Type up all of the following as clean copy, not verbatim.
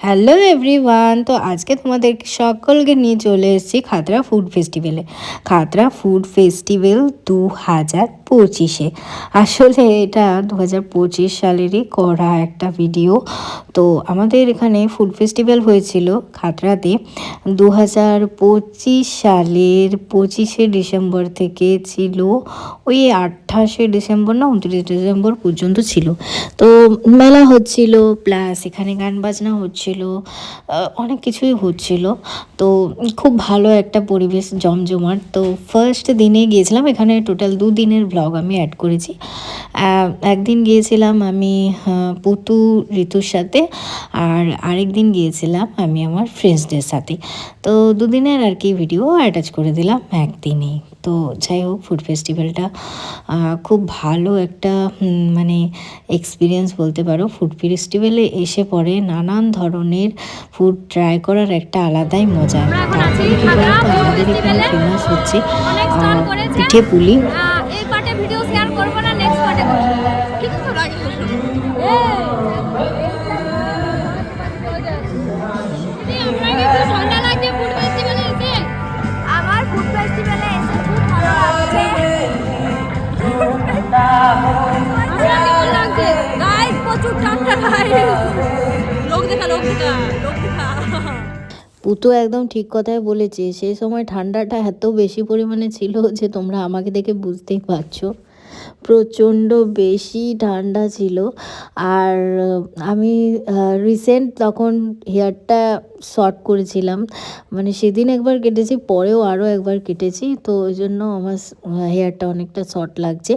Hello everyone, তো আজকে তোমাদের সকলকে নিয়ে চলে এসেছি খাতড়া ফুড ফেস্টিভ্যালে। খাতড়া ফুড ফেস্টিভ্যাল 2025-এ, আসলে এটা 2025 সালেরই করা একটা ভিডিও। তো আমাদের এখানে ফুড ফেস্টিভ্যাল হয়েছিল খাতড়াতে 2025 সালের 25শে ডিসেম্বর থেকে ছিল ওই 28শে ডিসেম্বর না 29 ডিসেম্বর পর্যন্ত ছিল। তো মেলা হচ্ছিল, প্লাস এখানে গান বাজনা হচ্ছিল, অনেক কিছুই হচ্ছিল। তো খুব ভালো একটা পরিবেশ, জমজমাট। তো ফার্স্ট দিনে গিয়েছিলাম, এখানে টোটাল 2 দিনের ব্লগ আমি অ্যাড করেছি। একদিন গিয়েছিলাম আমি পুতু ঋতুর সাথে, আর আরেক দিন গিয়েছিলাম আমি আমার ফ্রেন্ডসদের সাথে। তো 2 দিনের আর কি ভিডিও অ্যাটাচ করে দিলাম একদিনেই। তো যাই হোক, ফুড ফেস্টিভ্যালটা খুব ভালো একটা মানে এক্সপিরিয়েন্স বলতে পারো। ফুড ফেস্টিভ্যালে এসে পরে নানান ধরনের ফুড ট্রাই করার একটা আলাদাই মজা। তারপরে কী বলতো, আমাদের এখানে ফেমাস হচ্ছে পিঠে পুলি। আমার ফুড ফেস্টিভ্যালে এসে খুব ভালো লাগছে। প্রচুর ঠান্ডা, লোক দেখা। পুতো একদম ঠিক কথাই বলেছে, সেই সময় ঠান্ডাটা এত বেশি পরিমাণে ছিল যে তোমরা আমাকে দেখে বুঝতেই পারছো, প্রচণ্ড বেশি ঠান্ডা ছিল। আর আমি রিসেন্ট তখন হেয়ারটা শর্ট করেছিলাম, মানে সেদিন একবার কেটেছি, পরেও আরও একবার কেটেছি, তো ওই জন্য আমার হেয়ারটা অনেকটা শর্ট লাগছে।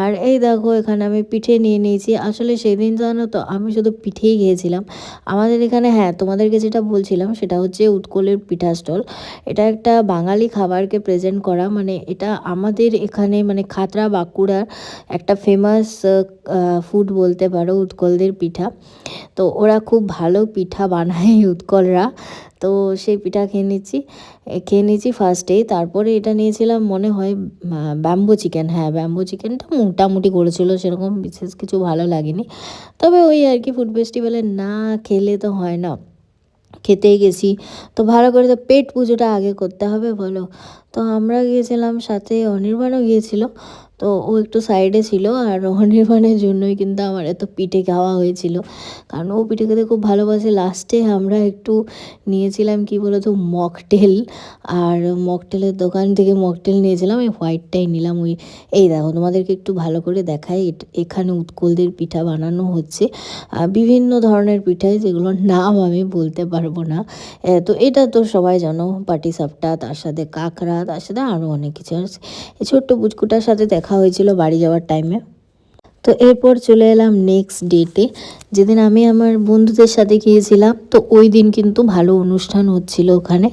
আর এই দেখো, এখানে আমি পিঠে নিয়ে নিয়েছি। আসলে সেদিন জানো তো আমি শুধু পিঠেই খেয়েছিলাম। আমাদের এখানে, হ্যাঁ তোমাদেরকে যেটা বলছিলাম সেটা হচ্ছে উৎকলের পিঠা স্টল। এটা একটা বাঙালি খাবারকে প্রেজেন্ট করা, মানে এটা আমাদের এখানে মানে খাতড়া বাঁকুড়ার একটা ফেমাস ফুড বলতে পারো, উৎকলদের পিঠা। তো ওরা খুব ভালো পিঠা বানায় উৎকলরা। তো সেই পিঠা খেয়ে নিয়েছি ফার্স্টেই। তারপরে এটা নিয়েছিলাম মনে হয় ব্যাম্বো চিকেন। হ্যাঁ, ব্যাম্বো চিকেনটা মোটামুটি করেছিল, সেরকম বিশেষ কিছু ভালো লাগেনি। তবে ওই আর কি, ফুড ফেস্টিভ্যালে না খেলে তো হয় না, খেতেই গেছি তো ভালো করে তো পেট পুজোটা আগে করতে হবে বলো। তো আমরা গিয়েছিলাম, সাথে অনির্বাণও গিয়েছিল। তো ও একটু সাইডে ছিল, আর অনির্বাণের জন্যই কিন্তু আমার এত পিঠে খাওয়া হয়েছিল, কারণ ও পিঠে খেতে খুব ভালোবাসে। লাস্টে আমরা একটু নিয়েছিলাম কি বলো তো, মকটেল। আর মকটেলের দোকান থেকে মকটেল নিয়েছিলাম, এই হোয়াইটটাই নিলাম। এই দেখো, তোমাদেরকে একটু ভালো করে দেখাই। এখানে উৎকলদের পিঠা বানানো হচ্ছে, বিভিন্ন ধরনের পিঠাই, যেগুলোর নাম আমি বলতে পারবো না। তো এটা তো সবাই জানো, পাটিসাপটা, তার সাথে কাঁকড়া, তার সাথে আরও অনেক কিছু আছে। এই ছোট্ট পুচকুটার সাথে দেখা হয়েছিল বাড়ি যাওয়ার টাইমে। তো এরপর চলে এলাম নেক্সট ডেতে, যেদিন আমি আমার বন্ধুদের সাথে গিয়েছিলাম। তো ওই দিন কিন্তু ভালো অনুষ্ঠান হচ্ছিল ওখানে।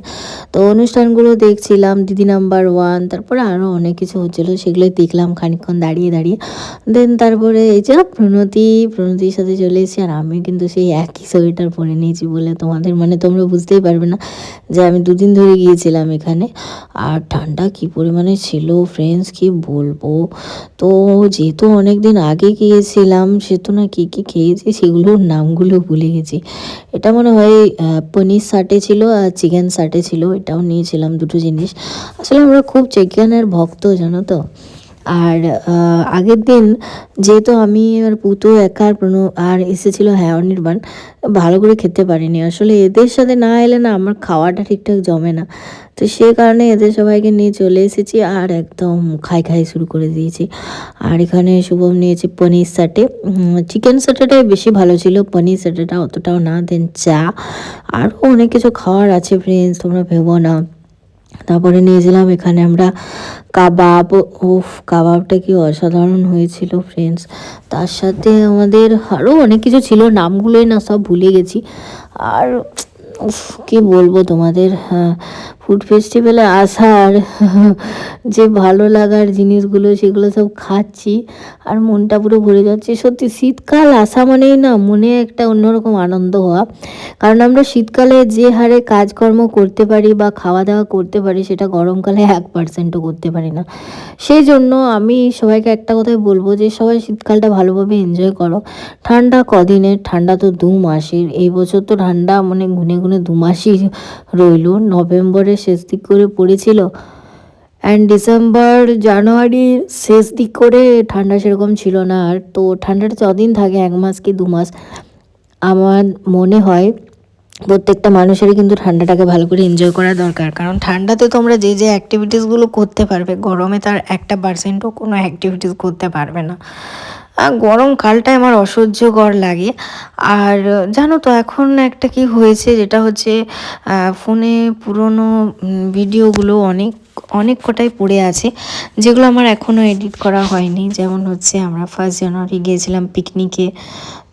তো অনুষ্ঠানগুলো দেখছিলাম, দিদি নাম্বার 1, তারপরে আরও অনেক কিছু হচ্ছিলো, সেগুলো দেখলাম খানিকক্ষণ দাঁড়িয়ে দাঁড়িয়ে। দেন তারপরে এই যে প্রণতির সাথে চলে এসেছি। আর আমি কিন্তু সেই একই সোয়েটার পরে নিয়েছি বলে তোমরা বুঝতেই পারবে না যে আমি 2 দিন ধরে গিয়েছিলাম এখানে। আর ঠান্ডা কী পরিমাণে ছিল ফ্রেন্ডস, কি বলবো। তো যেহেতু অনেক দিন আগে গিয়েছিলাম, সেহেতু না কী কী খেয়েছি সেগুলোর নামগুলো ভুলে গেছি। এটা মনে হয় পনির সাটে ছিল আর চিকেন সাটে ছিল, এটাও নিয়েছিলাম, দুটো জিনিস। আসলে আমরা খুব চিকেনের ভক্ত, জানো তো। আর আগের দিন যেহেতু আমি আর পুতো একার আর এসেছিল, হ্যাঁ অনির্বাণ, ভালো করে খেতে পারিনি। আসলে এদের সাথে না এলে না আমার খাওয়াটা ঠিকঠাক জমে না। তো সে কারণে এদের সবাইকে নিয়ে চলে এসেছি, আর একদম খাই শুরু করে দিয়েছি। আর এখানে শুভম নিয়েছে পনির সাটে। চিকেন সাটেটাই বেশি ভালো ছিল, পনির সাটেটা অতটাও না। দেন চা, আরও অনেক কিছু খাওয়ার আছে ফ্রেন্ডস, তোমরা ভেবো না। তারপরে নিয়েছিলাম এখানে আমরা কাবাব। কাবাবটা কি অসাধারণ হয়েছিল ফ্রেন্ডস। তার সাথে আমাদের আরও অনেক কিছু ছিল, নামগুলোই না সব ভুলে গেছি। আর কি বলবো তোমাদের, ফুড ফেস্টিভ্যালে আসার যে ভালো লাগার জিনিসগুলো সেগুলো সব খাচ্ছি আর মনটা পুরো ভরে যাচ্ছে। সত্যি শীতকাল আসা মানেই না মনে একটা অন্যরকম আনন্দ হওয়া, কারণ আমরা শীতকালে যে হারে কাজকর্ম করতে পারি বা খাওয়া দাওয়া করতে পারি সেটা গরমকালে 1%ও করতে পারি না। সেই জন্য আমি সবাইকে একটা কথাই বলবো যে সবাই শীতকালটা ভালোভাবে এনজয় করো। ঠান্ডা কদিনের, ঠান্ডা তো 2 মাসের, এই বছর তো ঠান্ডা মানে গুনে গুনে 2 মাসই রইলো। নভেম্বরের শেষ দিক করে পড়েছিল অ্যান্ড ডিসেম্বর জানুয়ারির শেষ দিক করে ঠান্ডা সেরকম ছিল না। আর তো ঠান্ডাটা যদিন থাকে 1 মাস কি 2 মাস, আমার মনে হয় প্রত্যেকটা মানুষেরই কিন্তু ঠান্ডাটাকে ভালো করে এনজয় করা দরকার, কারণ ঠান্ডাতে তোমরা যে যে অ্যাক্টিভিটিসগুলো করতে পারবে গরমে তার 1% কোনো অ্যাক্টিভিটিস করতে পারবে না। গরমকালটাই আমার অসহ্যকর লাগে। আর জানো তো এখন একটা কি হয়েছে, যেটা হচ্ছে ফোনে পুরনো ভিডিওগুলো অনেক অনেক কটাই পড়ে আছে যেগুলো আমার এখনও এডিট করা হয়নি। যেমন হচ্ছে আমরা 1 জানুয়ারি গিয়েছিলাম পিকনিকে,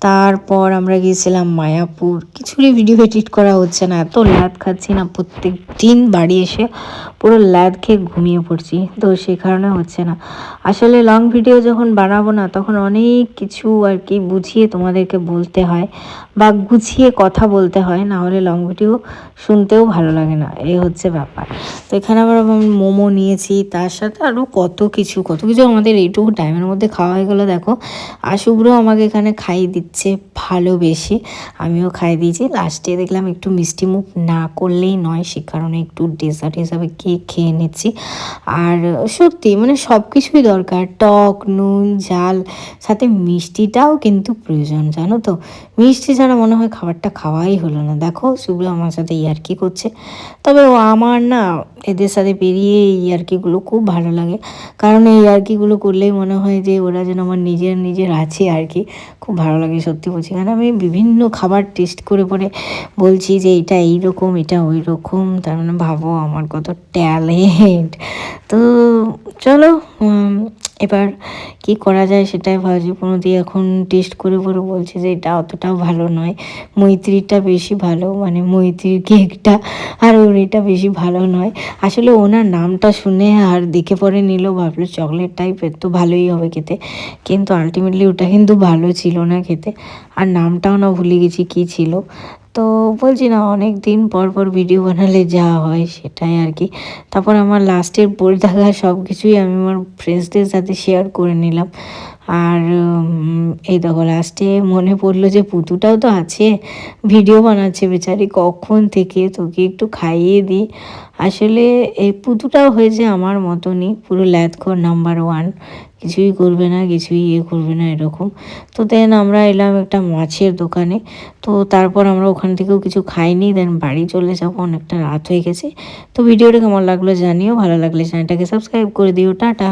তারপর আমরা গিয়েছিলাম মায়াপুর। কিছুরই ভিডিও এডিট করা হচ্ছে না, এত ল্যাদ খাচ্ছি না, প্রত্যেক দিন বাড়ি এসে পুরো ল্যাদ খেয়ে ঘুমিয়ে পড়ছি, তো সেই কারণে হচ্ছে না। আসলে লং ভিডিও যখন বানাবো না তখন অনেক কিছু আর কি বুঝিয়ে তোমাদেরকে বলতে হয় বা গুছিয়ে কথা বলতে হয়, না হলে লং ভিডিও শুনতেও ভালো লাগে না, এই হচ্ছে ব্যাপার। তো এখানে আবার আমি মোমো নিয়েছি, তার সাথে আরও কত কিছু আমাদের এইটুকু টাইমের মধ্যে খাওয়া হয়ে গেলো। দেখো আশুভ্র আমাকে এখানে খাইয়ে দিচ্ছে ভালোবেসে, আমিও খাইয়ে দিয়েছি। লাস্টে দেখলাম একটু মিষ্টি মুখ না করলেই নয়, সে কারণে একটু ডেজার্ট হিসাবে কেক খেয়ে নিচ্ছি। আর সত্যি মানে সব কিছুই দরকার, টক নুন ঝাল, সাথে মিষ্টিটাও কিন্তু প্রয়োজন, জানো তো। মিষ্টি ছাড়া মনে হয় খাবারটা খাওয়াই হলো না। দেখো শুভ্র আমার সাথে ইয়ার্কি করছে, তবে ও আমার না এদের সাথে পেরিয়ে এই ইয়ার্কিগুলো খুব ভালো লাগে, কারণ এই ইয়ার্কিগুলো করলেই মনে হয় যে ওরা যেন আমার নিজের আছে আর কি। খুব ভালো লাগে সত্যি বলছি, কারণ আমি বিভিন্ন খাবার টেস্ট করে পরে বলছি যে এটা এইরকম এটা ওই রকম, তার মানে ভাবো আমার কত ট্যালেন্ট। তো চলো এবার কি করা যায় সেটাই ভাবছি। প্রণতি এখন টেস্ট করে পরে বলছে যে এটা অতটাও ভালো নয়, মৈত্রীটা বেশি ভালো, মানে মৈত্রীর কেকটা, আর ওর এটা বেশি ভালো নয়। আসলে ওনার নামটা শুনে আর দেখে পরে নিল, ভাবলো চকলেট টাইপের তো ভালোই হবে খেতে, কিন্তু আলটিমেটলি ওটা কিন্তু ভালো ছিল না খেতে, আর নামটাও না ভুলে গেছি কী ছিল। তো বলছি না অনেক দিন পর ভিডিও বানালে যা হয় সেটাই আর কি। তারপর আমার লাস্টের পড়ে থাকা সব কিছুই আমি আমার ফ্রেন্ডসদের সাথে শেয়ার করে নিলাম। আর এই দেখো লাস্টে মনে পড়লো যে পুতুটাও তো আছে, ভিডিও বানাচ্ছে বেচারি কখন থেকে, তোকে একটু খাইয়ে দিই। আসলে এই পুতুটাও হয়েছে আমার মতনই, পুরো ল্যাদখোর নাম্বার 1, কিছুই করবে না, কিছুই করবে না এরকম। তো দেন আমরা এলাম একটা মাছের দোকানে, তো তারপর আমরা ওখান থেকেও কিছু খাইনি, দেন বাড়ি চলে যাবো, অনেকটা রাত হয়ে গেছে। তো ভিডিওটা কেমন লাগলো জানিও, ভালো লাগলে চ্যানেলটাকে সাবস্ক্রাইব করে দিও, টাটা।